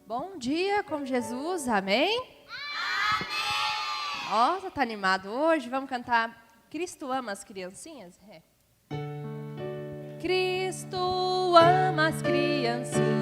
Bom dia com Jesus, amém? Amém! Nossa, tá animado hoje? Vamos cantar Cristo ama as criancinhas? É. Cristo ama as criancinhas.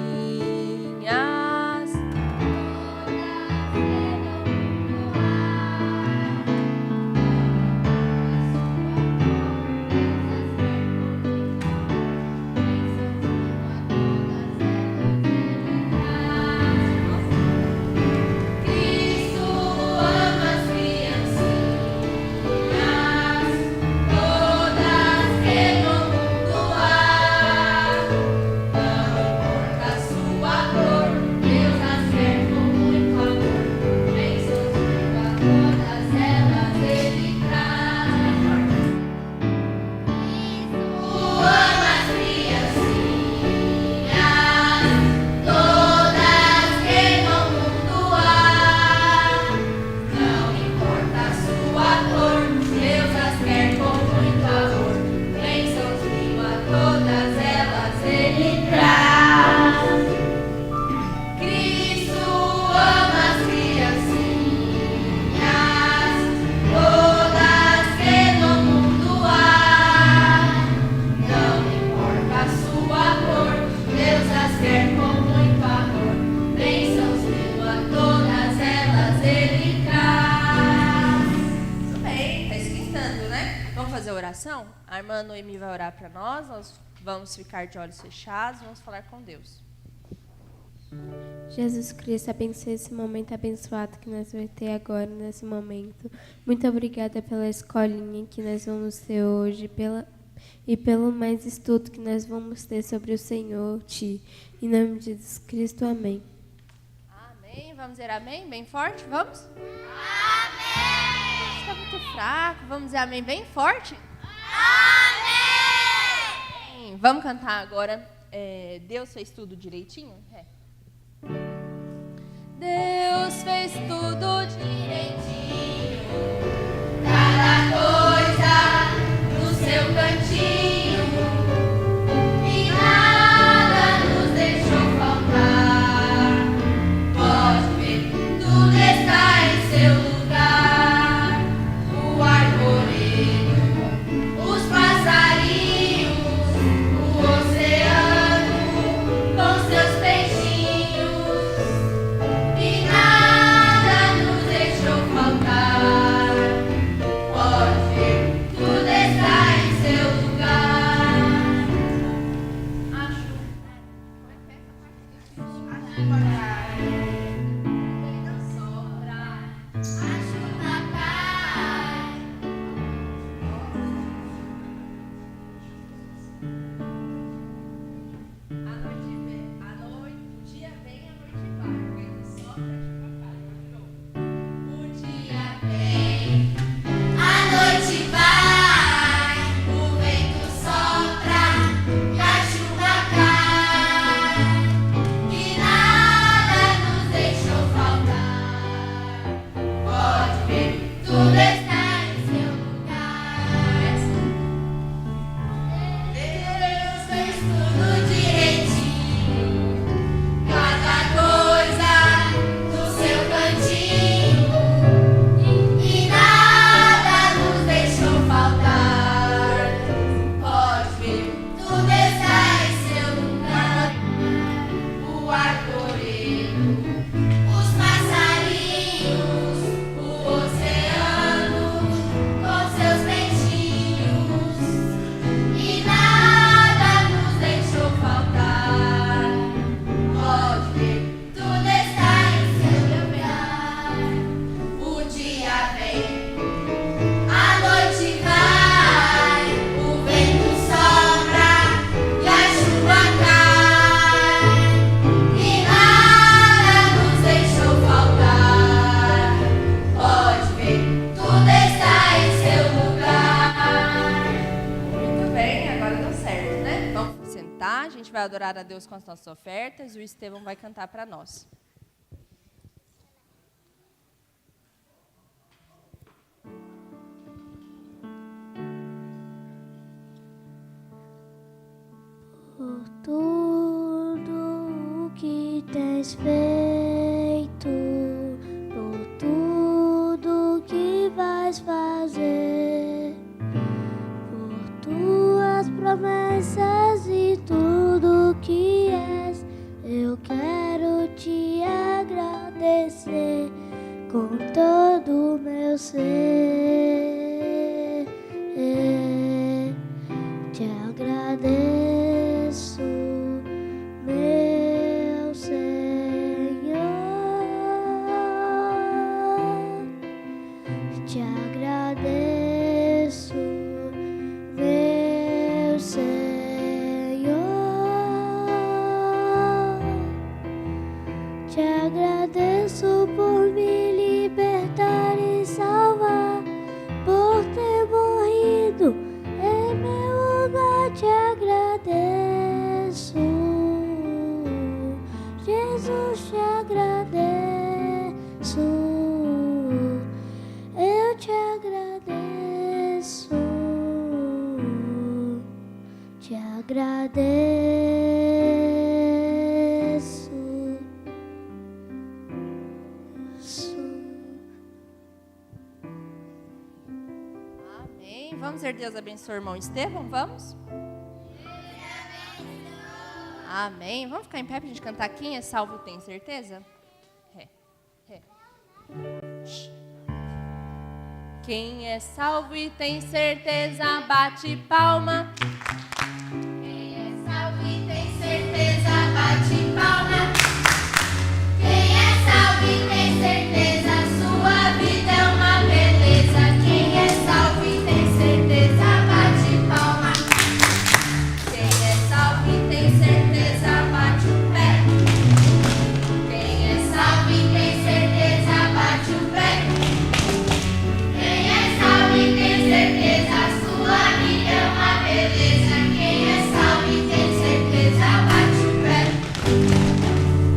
A irmã Noemi vai orar para nós vamos ficar de olhos fechados, vamos falar com Deus. Jesus Cristo, abençoe esse momento abençoado que nós vamos ter agora, nesse momento. Muito obrigada pela escolinha que nós vamos ter hoje, e pelo mais estudo que nós vamos ter sobre o Senhor, Ti. Em nome de Jesus Cristo, amém. Amém. Vamos dizer amém bem forte, vamos? Amém! Está muito fraco, vamos dizer amém bem forte? Amém! Vamos cantar agora, Deus fez tudo direitinho? Deus fez tudo direitinho, cada coisa no seu cantinho, e nada nos deixou faltar. Pode ver, tudo está em seu lugar, o arvoredo, os passarinhos, o oceano com seus peixinhos, e nada nos deixou faltar. Pode ver, tudo está em seu lugar. Acho. Vai adorar a Deus com as nossas ofertas, o Estevão vai cantar para nós. Por tudo que tens feito. te agradeço, te agradeço. Amém. Vamos ver Deus abençoe o irmão Estevão, vamos? Amém. Vamos ficar em pé para a gente cantar quem é salvo tem certeza? Quem é salvo e tem certeza, bate palma. Quem é salvo e tem certeza, bate palma. Quem é salvo e tem certeza, sua vida é uma beleza. Quem é salvo e tem certeza, bate palma. Quem é salvo e tem certeza, bate o pé. Quem é salvo e tem certeza, bate o pé. Quem é salvo e tem certeza, sua vida é uma beleza. Quem é salvo e tem certeza, bate o pé.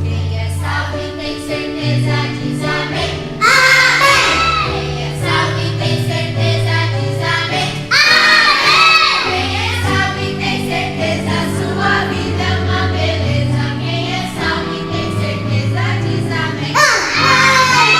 Quem é salvo e tem certeza, diz amém. Amém. Quem é salvo e tem certeza, diz amém. Amém. Quem é salvo e tem certeza, sua vida é uma beleza. Quem é salvo e tem certeza, diz amém. Amém.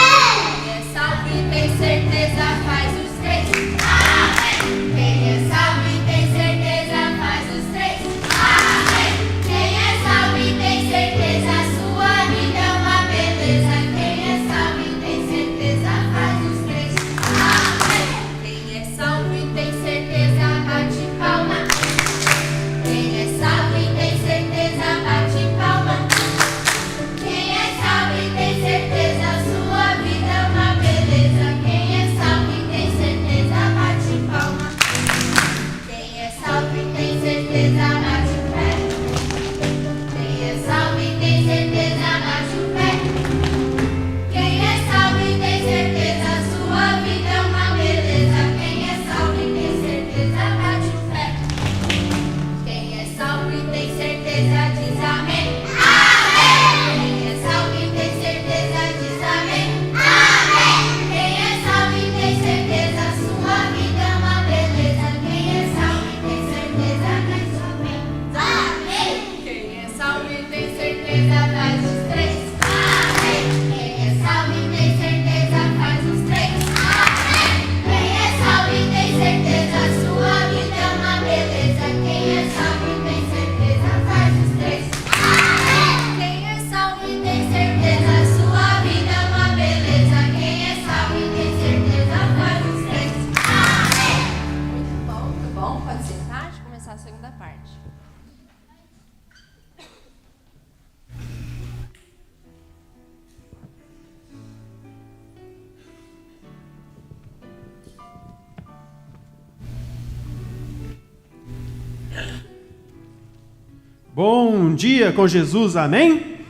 Quem é salvo e tem certeza, faz os três. Amém. Quem é salvo e tem certeza, faz os três. Amém. Quem é salvo e tem certeza, sua vida é uma beleza. Quem é salvo e tem certeza, faz os três. Amém. Quem é salvo e tem certeza, bate palma. Quem é salvo e tem certeza, bate palma. Quem é salvo e tem certeza, sua vida é uma beleza. Quem é salvo e tem certeza, bate palma. Quem é salvo e tem certeza, bate o pé. Quem é salvo e tem certeza, bate o pé. Quem é salvo e tem certeza, sua vida é uma beleza. Quem é salvo e tem certeza, bate o pé. Quem é salvo e tem certeza, diz amém. Amém. Quem é salvo e tem certeza, diz amém. Amém. Quem é salvo e tem certeza, sua vida é uma beleza. Quem é salvo e tem certeza, diz amém. Amém. Quem é salvo e tem certeza, faz os três. Amém. Quem é salvo e tem certeza, faz os três. Amém. Quem é salvo e tem certeza, sua vida é uma beleza. Quem é salvo e tem certeza, faz os três. Amém. Quem é salvo e tem certeza, sua vida é uma beleza. Quem é salvo e tem certeza, faz os três. Amém. Muito bom, muito bom. Pode sentar, deixa eu começar a segunda parte. Bom dia com Jesus, amém?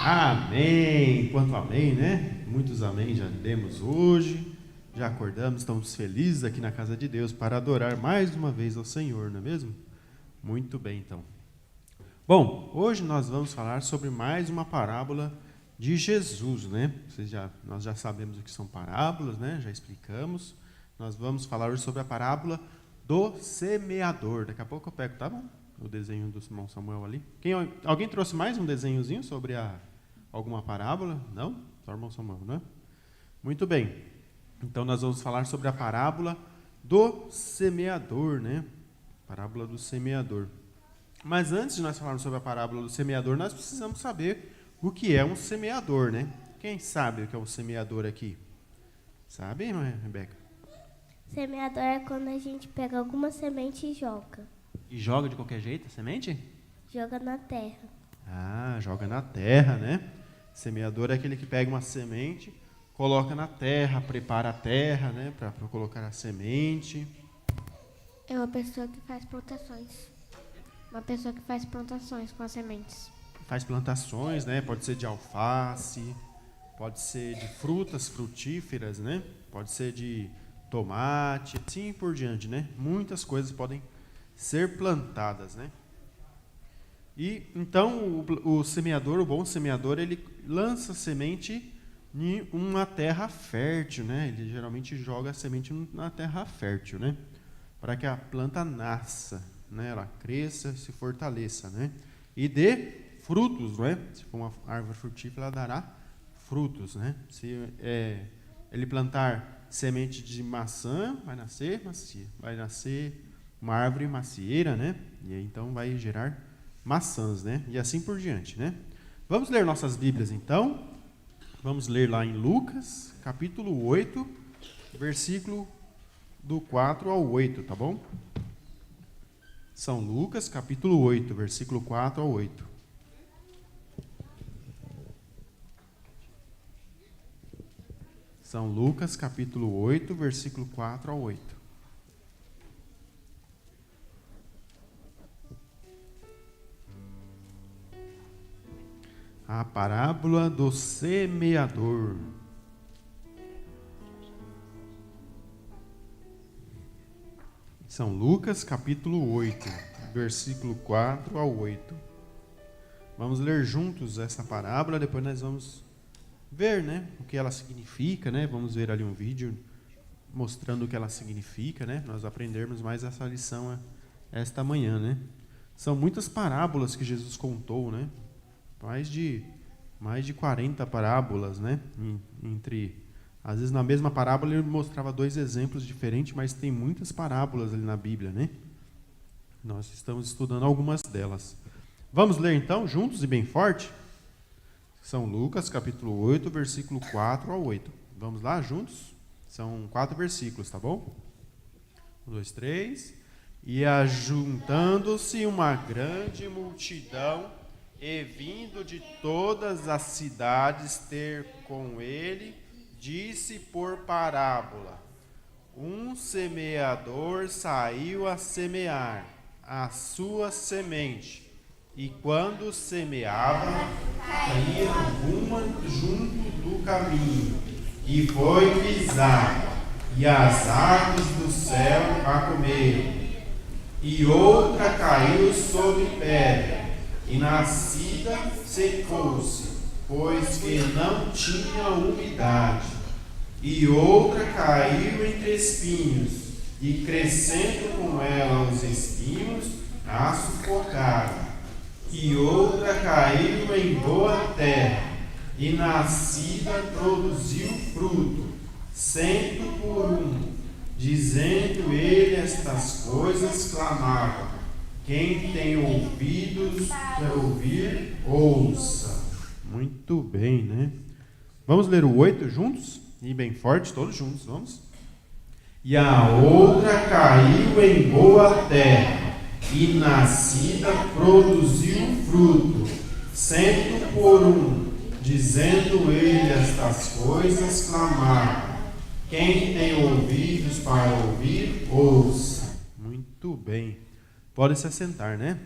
Amém! Quanto amém, né? Muitos amém já demos hoje, já acordamos, estamos felizes aqui na casa de Deus para adorar mais uma vez ao Senhor, não é mesmo? Muito bem, então. Bom, hoje nós vamos falar sobre mais uma parábola de Jesus, né? Nós já sabemos o que são parábolas, né? Já explicamos. Nós vamos falar hoje sobre a parábola do semeador. Daqui a pouco eu pego, tá bom? O desenho do irmão Samuel ali. Alguém trouxe mais um desenhozinho sobre alguma parábola? Não? Só o irmão Samuel, né? Muito bem. Então nós vamos falar sobre a parábola do semeador, né? Parábola do semeador. Mas antes de nós falarmos sobre a parábola do semeador, nós precisamos saber o que é um semeador, né? Quem sabe o que é um semeador aqui? Sabe, Rebeca? Semeador é quando a gente pega alguma semente e joga. E joga de qualquer jeito a semente? Joga na terra. Ah, joga na terra, né? Semeador é aquele que pega uma semente, coloca na terra, prepara a terra, né? Para colocar a semente. É uma pessoa que faz plantações. Uma pessoa que faz plantações com as sementes. Faz plantações, né? Pode ser de alface, pode ser de frutas frutíferas, né? Pode ser de tomate, assim por diante, né? Muitas coisas podem ser plantadas, né? E então o semeador, o bom semeador, ele lança semente em uma terra fértil, né? Ele geralmente joga a semente na terra fértil, né? Para que a planta nasça, né? Ela cresça, se fortaleça, né? E dê frutos, não é? Se for uma árvore frutífera, ela dará frutos, né? Se ele plantar semente de maçã, vai nascer macia, vai nascer uma árvore macieira, né? E aí, então vai gerar maçãs, né? E assim por diante, né? Vamos ler nossas Bíblias, então. Vamos ler lá em Lucas, capítulo 8, versículo do 4 ao 8, tá bom? São Lucas, capítulo 8, versículo 4 ao 8. São Lucas, capítulo 8, versículo 4 ao 8. A parábola do semeador. São Lucas, capítulo 8, versículo 4 ao 8. Vamos ler juntos essa parábola, depois nós vamos ver, né, o que ela significa, né? Vamos ver ali um vídeo mostrando o que ela significa, né? Nós aprendermos mais essa lição esta manhã, né? São muitas parábolas que Jesus contou, né? Mais de 40 parábolas, né? Às vezes na mesma parábola ele mostrava 2 exemplos diferentes, mas tem muitas parábolas ali na Bíblia, né? Nós estamos estudando algumas delas. Vamos ler então, juntos e bem forte? São Lucas, capítulo 8, versículo 4 ao 8. Vamos lá, juntos? São 4 versículos, tá bom? 1, 2, 3. E ajuntando-se uma grande multidão, e vindo de todas as cidades ter com ele, disse por parábola: um semeador saiu a semear a sua semente, e quando semeava, caía uma junto do caminho, e foi pisada, e as aves do céu a comeram. E outra caiu sobre pedra, e nascida secou-se, pois que não tinha umidade. E outra caiu entre espinhos, e crescendo com ela os espinhos, a sufocaram. E outra caiu em boa terra, e nascida produziu fruto, 100 por 1. Dizendo ele estas coisas, clamava: quem tem ouvidos para ouvir, ouça. Muito bem, né? Vamos ler o 8 juntos? E bem forte, todos juntos, vamos? E a outra caiu em boa terra, e nascida produziu fruto, 100 por 1. Dizendo ele estas coisas, clamava: quem tem ouvidos para ouvir, ouça. Muito bem. Pode se assentar, né?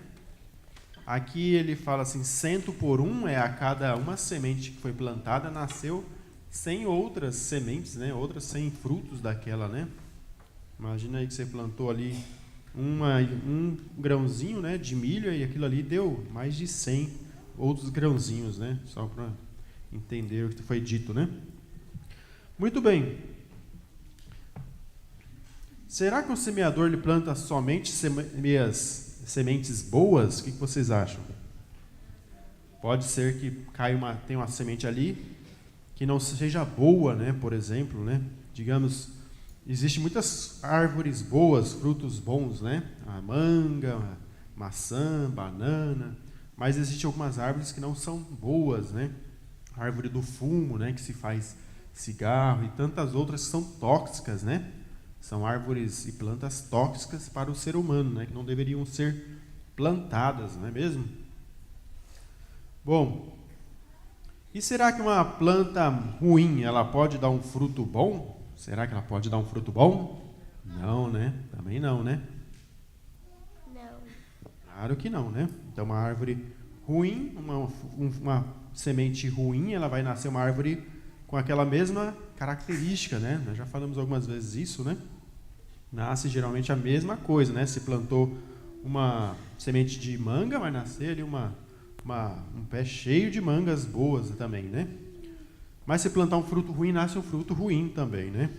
Aqui ele fala assim, 100 por 1 a cada uma semente que foi plantada, nasceu 100 outras sementes, né? Outras 100 frutos daquela, né? Imagina aí que você plantou ali um grãozinho, né, de milho, e aquilo ali deu mais de 100 outros grãozinhos, né? Só para entender o que foi dito, né? Muito bem. Será que o semeador ele planta somente sementes boas? O que vocês acham? Pode ser que tenha uma semente ali que não seja boa, né? Por exemplo, né? Digamos, existem muitas árvores boas, frutos bons, né? A manga, a maçã, banana, mas existem algumas árvores que não são boas, né? A árvore do fumo, né? Que se faz cigarro, e tantas outras que são tóxicas, né? São árvores e plantas tóxicas para o ser humano, né? Que não deveriam ser plantadas, não é mesmo? Bom, e será que uma planta ruim, ela pode dar um fruto bom? Será que ela pode dar um fruto bom? Não, né? Também não, né? Não. Claro que não, né? Então, uma árvore ruim, uma semente ruim, ela vai nascer uma árvore com aquela mesma característica, né? Nós já falamos algumas vezes isso, né? Nasce geralmente a mesma coisa, né? Se plantou uma semente de manga, vai nascer ali um pé cheio de mangas boas também, né? Mas se plantar um fruto ruim, nasce um fruto ruim também, né?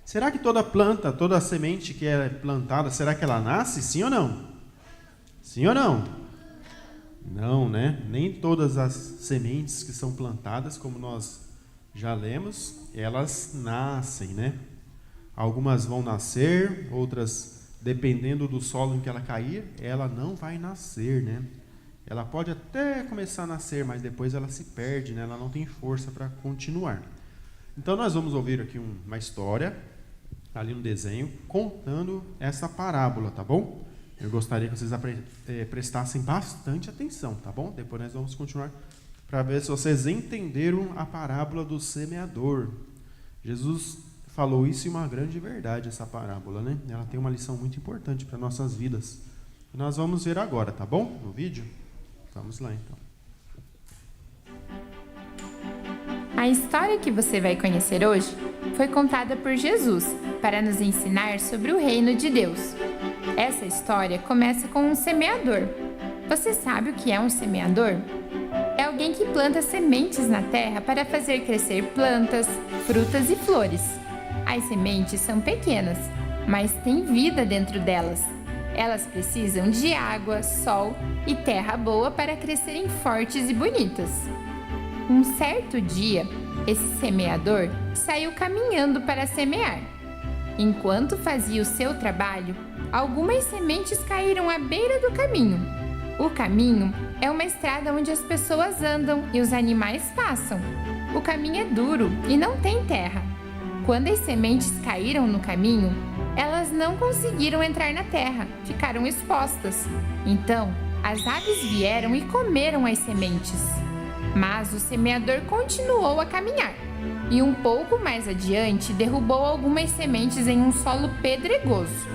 Será que toda planta, toda semente que é plantada, será que ela nasce? Sim ou não? Sim ou não? Não, né? Nem todas as sementes que são plantadas, como nós já lemos, elas nascem, né? Algumas vão nascer, outras, dependendo do solo em que ela cair, ela não vai nascer, né? Ela pode até começar a nascer, mas depois ela se perde, né? Ela não tem força para continuar. Então nós vamos ouvir aqui uma história, ali no desenho, contando essa parábola, tá bom? Eu gostaria que vocês prestassem bastante atenção, tá bom? Depois nós vamos continuar para ver se vocês entenderam a parábola do semeador. Jesus falou isso e uma grande verdade, essa parábola, né? Ela tem uma lição muito importante para nossas vidas. E nós vamos ver agora, tá bom? No vídeo? Vamos lá, então. A história que você vai conhecer hoje foi contada por Jesus para nos ensinar sobre o reino de Deus. Essa história começa com um semeador. Você sabe o que é um semeador? É alguém que planta sementes na terra para fazer crescer plantas, frutas e flores. As sementes são pequenas, mas tem vida dentro delas. Elas precisam de água, sol e terra boa para crescerem fortes e bonitas. Um certo dia, esse semeador saiu caminhando para semear. Enquanto fazia o seu trabalho, algumas sementes caíram à beira do caminho. O caminho é uma estrada onde as pessoas andam e os animais passam. O caminho é duro e não tem terra. Quando as sementes caíram no caminho, elas não conseguiram entrar na terra, ficaram expostas. Então, as aves vieram e comeram as sementes. Mas o semeador continuou a caminhar e um pouco mais adiante derrubou algumas sementes em um solo pedregoso.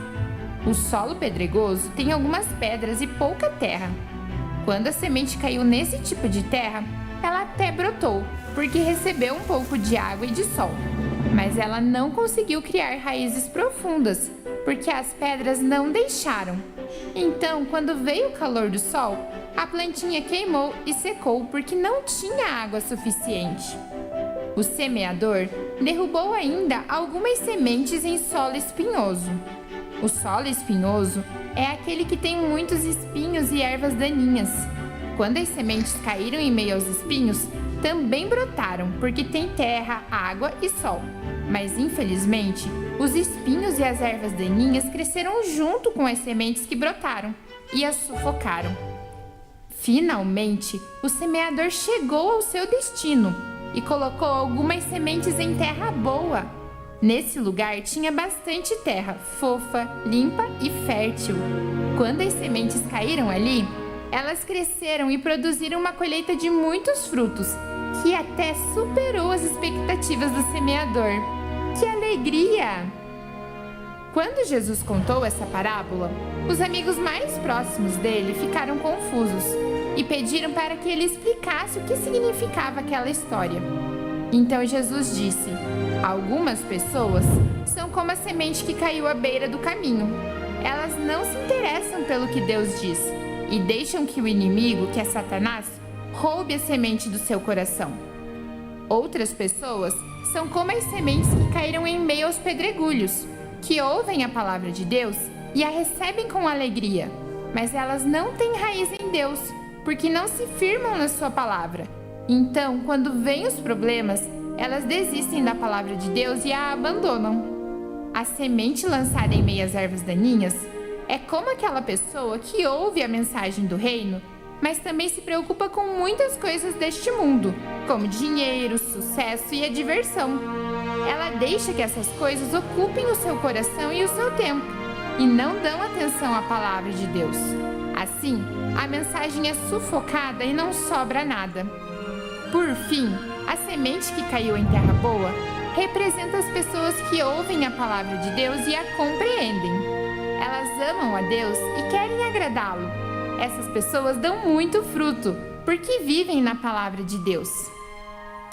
O solo pedregoso tem algumas pedras e pouca terra. Quando a semente caiu nesse tipo de terra, ela até brotou, porque recebeu um pouco de água e de sol. Mas ela não conseguiu criar raízes profundas, porque as pedras não deixaram. Então, quando veio o calor do sol, a plantinha queimou e secou porque não tinha água suficiente. O semeador derrubou ainda algumas sementes em solo espinhoso. O solo espinhoso é aquele que tem muitos espinhos e ervas daninhas. Quando as sementes caíram em meio aos espinhos, também brotaram porque tem terra, água e sol. Mas, infelizmente, os espinhos e as ervas daninhas cresceram junto com as sementes que brotaram e as sufocaram. Finalmente, o semeador chegou ao seu destino e colocou algumas sementes em terra boa. Nesse lugar tinha bastante terra, fofa, limpa e fértil. Quando as sementes caíram ali, elas cresceram e produziram uma colheita de muitos frutos, que até superou as expectativas do semeador. Que alegria! Quando Jesus contou essa parábola, os amigos mais próximos dele ficaram confusos e pediram para que ele explicasse o que significava aquela história. Então Jesus disse: algumas pessoas são como a semente que caiu à beira do caminho. Elas não se interessam pelo que Deus diz e deixam que o inimigo, que é Satanás, roube a semente do seu coração. Outras pessoas são como as sementes que caíram em meio aos pedregulhos, que ouvem a palavra de Deus e a recebem com alegria, mas elas não têm raiz em Deus, porque não se firmam na sua palavra. Então, quando vêm os problemas, elas desistem da palavra de Deus e a abandonam. A semente lançada em meio às ervas daninhas é como aquela pessoa que ouve a mensagem do reino, mas também se preocupa com muitas coisas deste mundo, como dinheiro, sucesso e a diversão. Ela deixa que essas coisas ocupem o seu coração e o seu tempo, e não dão atenção à palavra de Deus. Assim, a mensagem é sufocada e não sobra nada. Por fim, a semente que caiu em terra boa representa as pessoas que ouvem a palavra de Deus e a compreendem. Elas amam a Deus e querem agradá-lo. Essas pessoas dão muito fruto, porque vivem na palavra de Deus.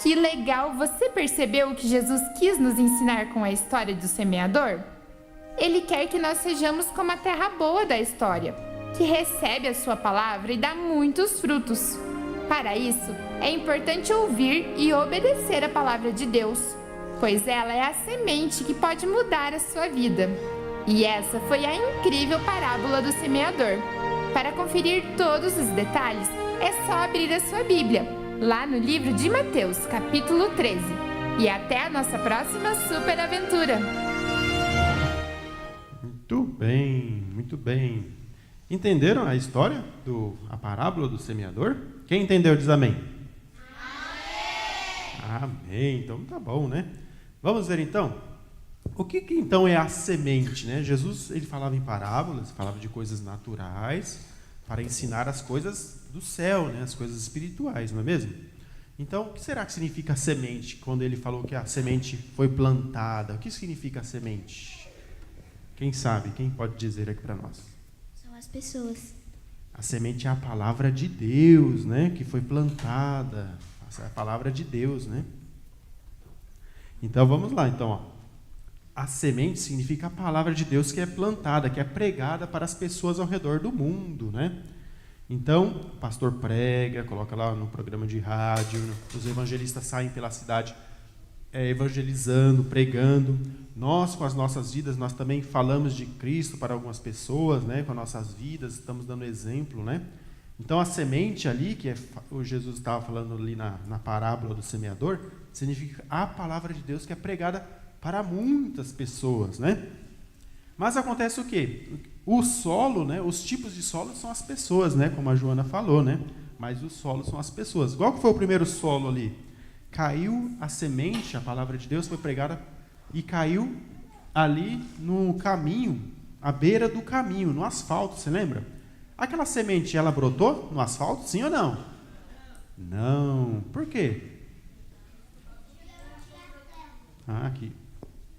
Que legal! Você percebeu o que Jesus quis nos ensinar com a história do semeador? Ele quer que nós sejamos como a terra boa da história, que recebe a sua palavra e dá muitos frutos. Para isso, é importante ouvir e obedecer a palavra de Deus, pois ela é a semente que pode mudar a sua vida. E essa foi a incrível parábola do semeador. Para conferir todos os detalhes, é só abrir a sua Bíblia, lá no livro de Mateus, capítulo 13. E até a nossa próxima super aventura! Muito bem, muito bem. Entenderam a história, a parábola do semeador? Quem entendeu diz amém. Amém. Então tá bom, né? Vamos ver então. O que então é a semente, né? Jesus, ele falava em parábolas, falava de coisas naturais para ensinar as coisas do céu, né? As coisas espirituais, não é mesmo? Então, o que será que significa a semente? Quando ele falou que a semente foi plantada, o que significa a semente? Quem sabe? Quem pode dizer aqui para nós? São as pessoas. A semente é a palavra de Deus, né? Que foi plantada. Essa é a palavra de Deus, né? Então, vamos lá. Então, ó. A semente significa a palavra de Deus que é plantada, que é pregada para as pessoas ao redor do mundo, né? Então, o pastor prega, coloca lá no programa de rádio, os evangelistas saem pela cidade evangelizando, pregando. Nós, com as nossas vidas, nós também falamos de Cristo para algumas pessoas, né? Com as nossas vidas, estamos dando exemplo, né? Então, a semente ali, que o Jesus estava falando ali na parábola do semeador, significa a palavra de Deus que é pregada para muitas pessoas, né? Mas acontece o quê? O solo, né? Os tipos de solo são as pessoas, né? Como a Joana falou, né? Mas o solo são as pessoas. Qual que foi o primeiro solo ali? Caiu a semente, a palavra de Deus foi pregada e caiu ali no caminho, à beira do caminho, no asfalto, você lembra? Aquela semente, ela brotou no asfalto, sim ou não? Não. Por quê? Aqui.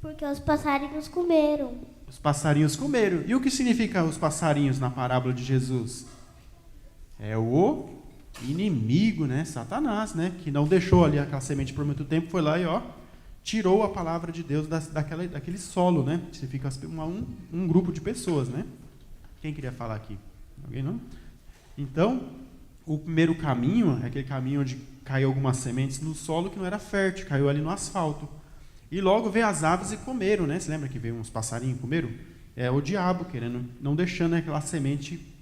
Porque os passarinhos comeram. Os passarinhos comeram. E o que significa os passarinhos na parábola de Jesus? É o inimigo, né? Satanás, né? Que não deixou ali aquela semente por muito tempo, foi lá e tirou a palavra de Deus daquele solo, né? Significa um grupo de pessoas, né? Quem queria falar aqui? Alguém não? Então, o primeiro caminho é aquele caminho onde caiu algumas sementes no solo que não era fértil, caiu ali no asfalto. E logo veio as aves e comeram, né? Você lembra que veio uns passarinhos e comeram? É o diabo querendo, não deixando aquela semente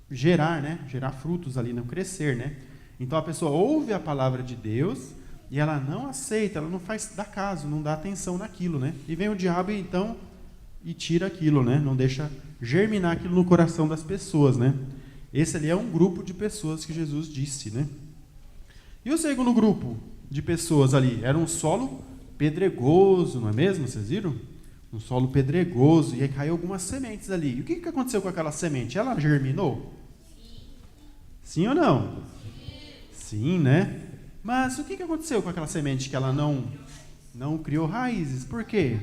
gerar, né? Gerar frutos ali, não crescer, né? Então a pessoa ouve a palavra de Deus e ela não aceita, ela não dá caso, não dá atenção naquilo, né? E vem o diabo então e tira aquilo, né? Não deixa germinar aquilo no coração das pessoas, né? Esse ali é um grupo de pessoas que Jesus disse, né? E o segundo grupo de pessoas ali era um solo pedregoso, não é mesmo? Vocês viram? Um solo pedregoso, e aí caiu algumas sementes ali. E o que aconteceu com aquela semente? Ela germinou? Sim ou não? Sim, né? Mas o que aconteceu com aquela semente que ela não criou raízes? Por quê?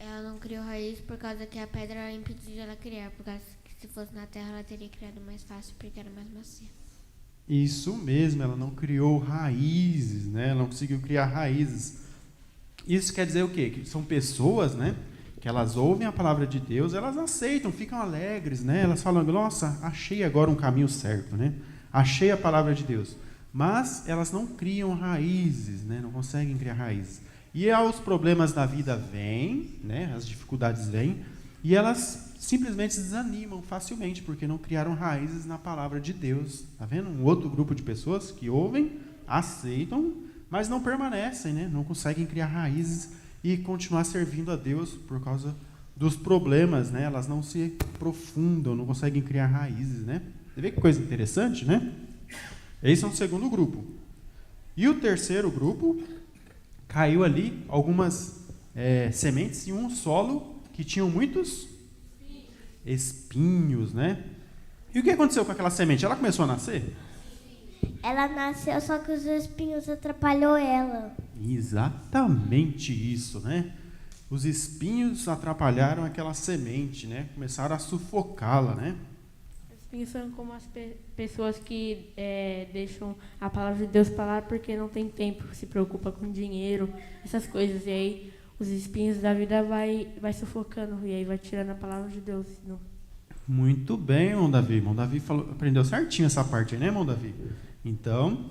Ela não criou raiz por causa que a pedra impediu ela criar, por causa que se fosse na terra ela teria criado mais fácil, porque era mais macia. Isso mesmo, ela não criou raízes, né? Ela não conseguiu criar raízes. Isso quer dizer o quê? Que são pessoas, né? Que elas ouvem a palavra de Deus, elas aceitam, ficam alegres, né? Elas falam, nossa, achei agora um caminho certo, né? Achei a palavra de Deus. Mas elas não criam raízes, né? Não conseguem criar raízes. E os problemas da vida vêm, né? As dificuldades vêm, e elas simplesmente se desanimam facilmente, porque não criaram raízes na palavra de Deus. Tá vendo? Um outro grupo de pessoas que ouvem, aceitam, mas não permanecem, né? Não conseguem criar raízes e continuar servindo a Deus por causa dos problemas, né? Elas não se aprofundam, não conseguem criar raízes, né? Você vê que coisa interessante, né? Esse é o segundo grupo. E o terceiro grupo, caiu ali algumas sementes em um solo que tinham muitos espinhos, né? E o que aconteceu com aquela semente? Ela começou a nascer? Ela nasceu, só que os espinhos atrapalhou ela. Exatamente isso, né? Os espinhos atrapalharam aquela semente, né? Começaram a sufocá-la, né? Os espinhos são como as pessoas que deixam a palavra de Deus para lá porque não tem tempo, se preocupa com dinheiro, essas coisas. E aí os espinhos da vida vai sufocando e aí vai tirando a palavra de Deus. Não. Muito bem, irmão Davi. Irmão Davi aprendeu certinho essa parte aí, né, irmão Davi? Então,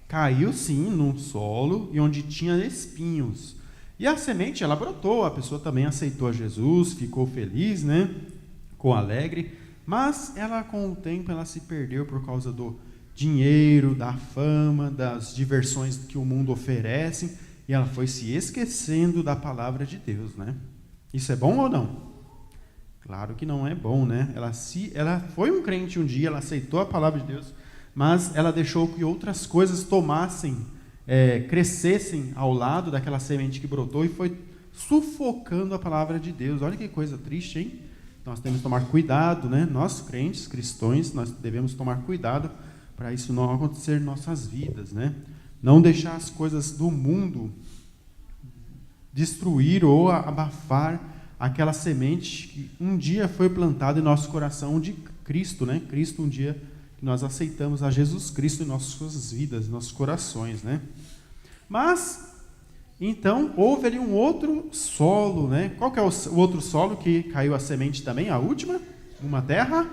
caiu sim num solo e onde tinha espinhos. E a semente, ela brotou, a pessoa também aceitou a Jesus, ficou feliz, né? Ficou alegre, mas ela com o tempo ela se perdeu por causa do dinheiro, da fama, das diversões que o mundo oferece, e ela foi se esquecendo da palavra de Deus, né? Isso é bom ou não? Claro que não é bom, né? Ela foi um crente um dia, ela aceitou a palavra de Deus, mas ela deixou que outras coisas crescessem ao lado daquela semente que brotou e foi sufocando a palavra de Deus. Olha que coisa triste, hein? Nós temos que tomar cuidado, né? Nós, crentes, cristãos, nós devemos tomar cuidado para isso não acontecer em nossas vidas, né? Não deixar as coisas do mundo destruir ou abafar aquela semente que um dia foi plantada em nosso coração de Cristo, né? Cristo, um dia que nós aceitamos a Jesus Cristo em nossas vidas, em nossos corações, né? Mas, então, houve ali um outro solo, né? Qual que é o outro solo que caiu a semente também? A última? Uma terra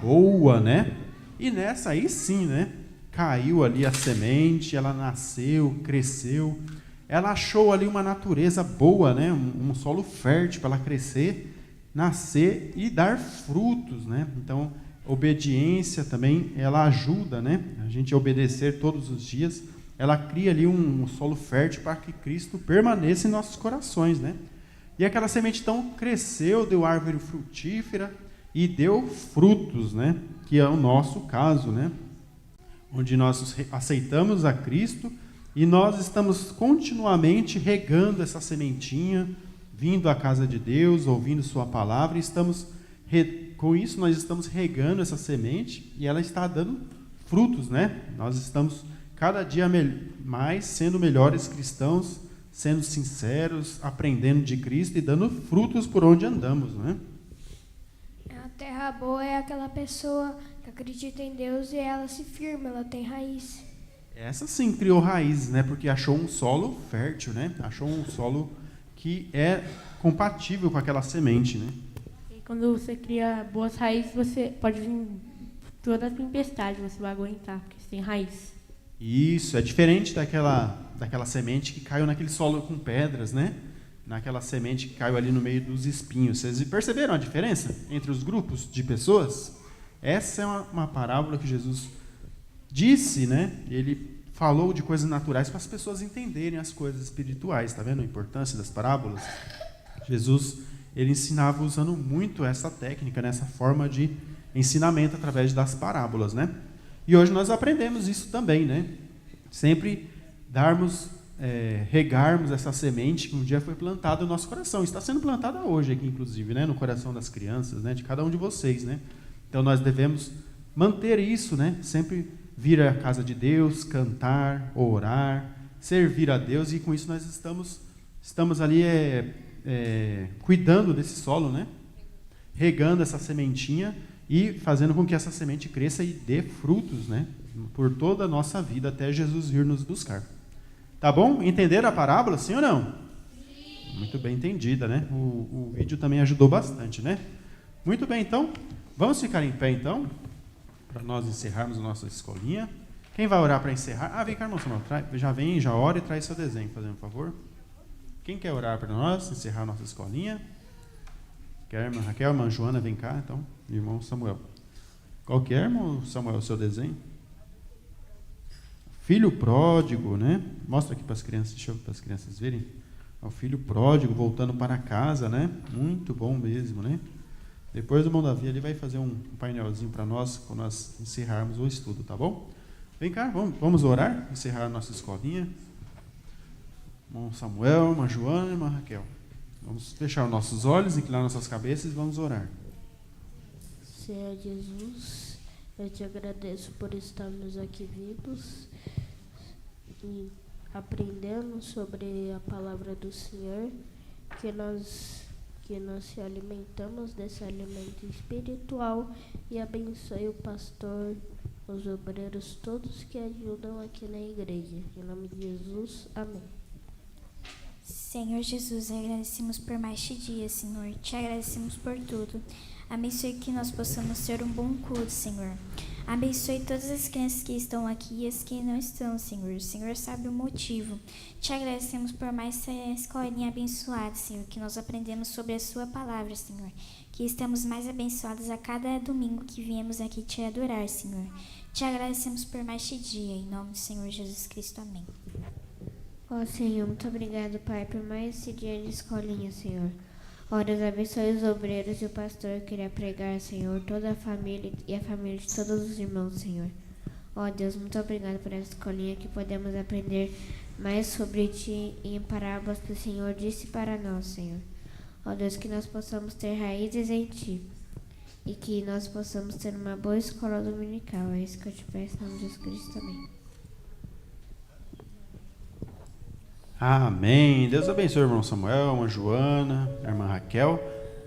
boa, né? E nessa aí sim, né? Caiu ali a semente, ela nasceu, cresceu, ela achou ali uma natureza boa, né? Um solo fértil para ela crescer, nascer e dar frutos, né? Então, obediência também, ela ajuda, né? A gente a obedecer todos os dias, ela cria ali um solo fértil para que Cristo permaneça em nossos corações, né? E aquela semente então cresceu, deu árvore frutífera e deu frutos, né? Que é o nosso caso, né? Onde nós aceitamos a Cristo e nós estamos continuamente regando essa sementinha, vindo à casa de Deus, ouvindo sua palavra, e com isso nós estamos regando essa semente e ela está dando frutos, né? Nós estamos cada dia mais sendo melhores cristãos, sendo sinceros, aprendendo de Cristo e dando frutos por onde andamos, né? A terra boa é aquela pessoa que acredita em Deus e ela se firma, ela tem raiz. Essa sim criou raízes, né? Porque achou um solo fértil, né? Achou um solo que é compatível com aquela semente, né? E quando você cria boas raízes, você pode vir toda a tempestade, você vai aguentar, porque você tem raiz. Isso, é diferente daquela semente que caiu naquele solo com pedras, né? Naquela semente que caiu ali no meio dos espinhos. Vocês perceberam a diferença entre os grupos de pessoas? Essa é uma parábola que Jesus disse, né? Ele falou de coisas naturais para as pessoas entenderem as coisas espirituais. Está vendo a importância das parábolas? Jesus, ele ensinava usando muito essa técnica, né? Essa forma de ensinamento através das parábolas, né? E hoje nós aprendemos isso também, né? Sempre regarmos essa semente que um dia foi plantada no nosso coração. Está sendo plantada hoje aqui, inclusive, né? No coração das crianças, né? De cada um de vocês, né? Então nós devemos manter isso, né? Sempre vir à casa de Deus, cantar, orar, servir a Deus, e com isso nós estamos ali cuidando desse solo, né? Regando essa sementinha e fazendo com que essa semente cresça e dê frutos, né? Por toda a nossa vida até Jesus vir nos buscar. Tá bom? Entenderam a parábola, sim ou não? Sim. Muito bem entendida, né? O vídeo também ajudou bastante, né? Muito bem, então. Vamos ficar em pé, então, para nós encerrarmos a nossa escolinha. Quem vai orar para encerrar? Vem cá, irmão Samuel. Já ora e traz seu desenho, fazendo um favor. Quem quer orar para nós, encerrar a nossa escolinha? Quer, irmã Raquel, irmã Joana, vem cá, então. Irmão Samuel. Qual que é, irmão Samuel, o seu desenho? Filho pródigo, né? Mostra aqui para as crianças, deixa eu para as crianças verem. O filho pródigo voltando para casa, né? Muito bom mesmo, né? Depois o irmão Davi ele vai fazer um painelzinho para nós, quando nós encerrarmos o estudo, tá bom? Vem cá, vamos orar, encerrar a nossa escolinha. Irmão Samuel, irmã Joana e irmã Raquel. Vamos fechar os nossos olhos, inclinar nossas cabeças e vamos orar. Senhor Jesus, eu te agradeço por estarmos aqui vivos e aprendendo sobre a palavra do Senhor, que nós se alimentamos desse alimento espiritual, e abençoe o pastor, os obreiros, todos que ajudam aqui na igreja. Em nome de Jesus, amém. Senhor Jesus, agradecemos por mais este dia, Senhor. Te agradecemos por tudo. Abençoe que nós possamos ter um bom culto, Senhor. Abençoe todas as crianças que estão aqui e as que não estão, Senhor. O Senhor sabe o motivo. Te agradecemos por mais essa escolinha abençoada, Senhor, que nós aprendemos sobre a sua palavra, Senhor. Que estamos mais abençoados a cada domingo que viemos aqui te adorar, Senhor. Te agradecemos por mais este dia. Em nome do Senhor Jesus Cristo. Amém. Ó Senhor, muito obrigado, Pai, por mais esse dia de escolinha, Senhor. Ó Deus, abençoe os obreiros e o pastor que irá pregar, Senhor, toda a família e a família de todos os irmãos, Senhor. Ó Deus, muito obrigado por essa escolinha que podemos aprender mais sobre Ti e em parábolas que o Senhor disse para nós, Senhor. Ó Deus, que nós possamos ter raízes em Ti e que nós possamos ter uma boa escola dominical. É isso que eu te peço em nome de Jesus Cristo. Amém. Amém. Deus abençoe o irmão Samuel, a irmã Joana, a irmã Raquel.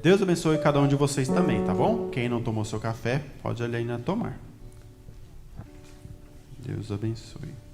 Deus abençoe cada um de vocês também, tá bom? Quem não tomou seu café, pode ali ainda tomar. Deus abençoe.